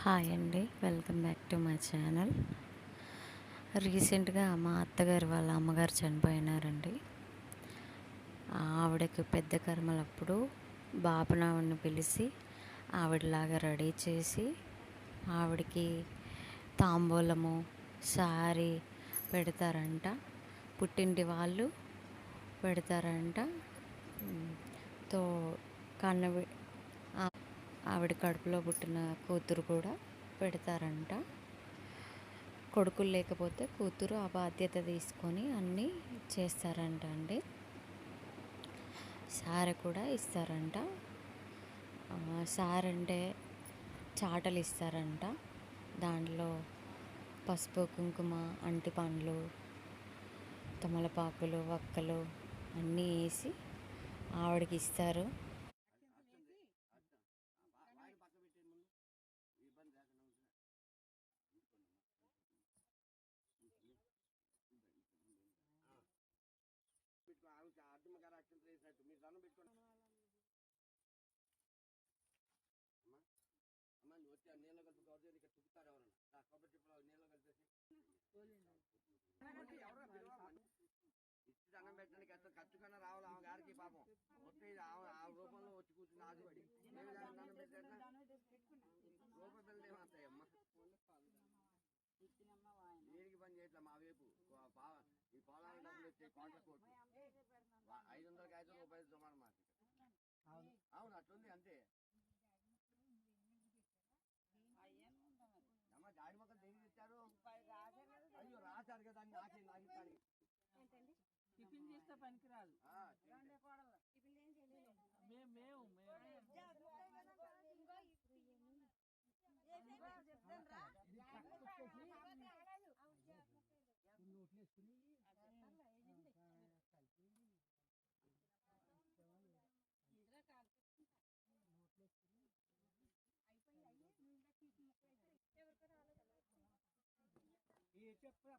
Hi అండి, welcome back to my channel. రీసెంట్గా మా అత్తగారు వాళ్ళ అమ్మగారు చనిపోయినారండి. ఆవిడకి పెద్ద కర్మలప్పుడు బాపనావిడిని పిలిచి ఆవిడలాగా రెడీ చేసి ఆవిడకి తాంబూలము సారీ పెడతారంట. పుట్టింటి వాళ్ళు పెడతారంట. తో కన్న ఆవిడ కడుపులో పుట్టిన కూతురు కూడా పెడతారంట. కొడుకులు లేకపోతే కూతురు ఆ బాధ్యత తీసుకొని అన్నీ చేస్తారంట అండి. సారె కూడా ఇస్తారంట. సారె అంటే చాటలు ఇస్తారంట. దాంట్లో పసుపు కుంకుమ అంటి పండ్లు తమలపాకులు వక్కలు అన్నీ వేసి ఆవిడకి ఇస్తారు. దండం పెట్టడానికి ఖర్చు కన్నా రావాలి ఆమె గారికి పాపం మొత్తం ఆ రూపంలో వచ్చి కూర్చుని ఆశపడి దండం పెట్టాక రూపాయి పిల్లలు ఏమవుతాయమ్మా దేనికి పని చేయట్లా మా వైపు ఈ పొలాల డబ్బులు వచ్చే కోట్ల కోట్లు 500కి 500 రూపాయలు సుమారు మాకు. అవును అట్లుంది అంతే. అమ్మ జాడి మొక్కలు దేనికి ఇచ్చారు? అయ్యో రాశారు కదా అని నాకిస్తాను. టిఫిన్ చేస్తే పనికిరాదు. మేము చెప్పు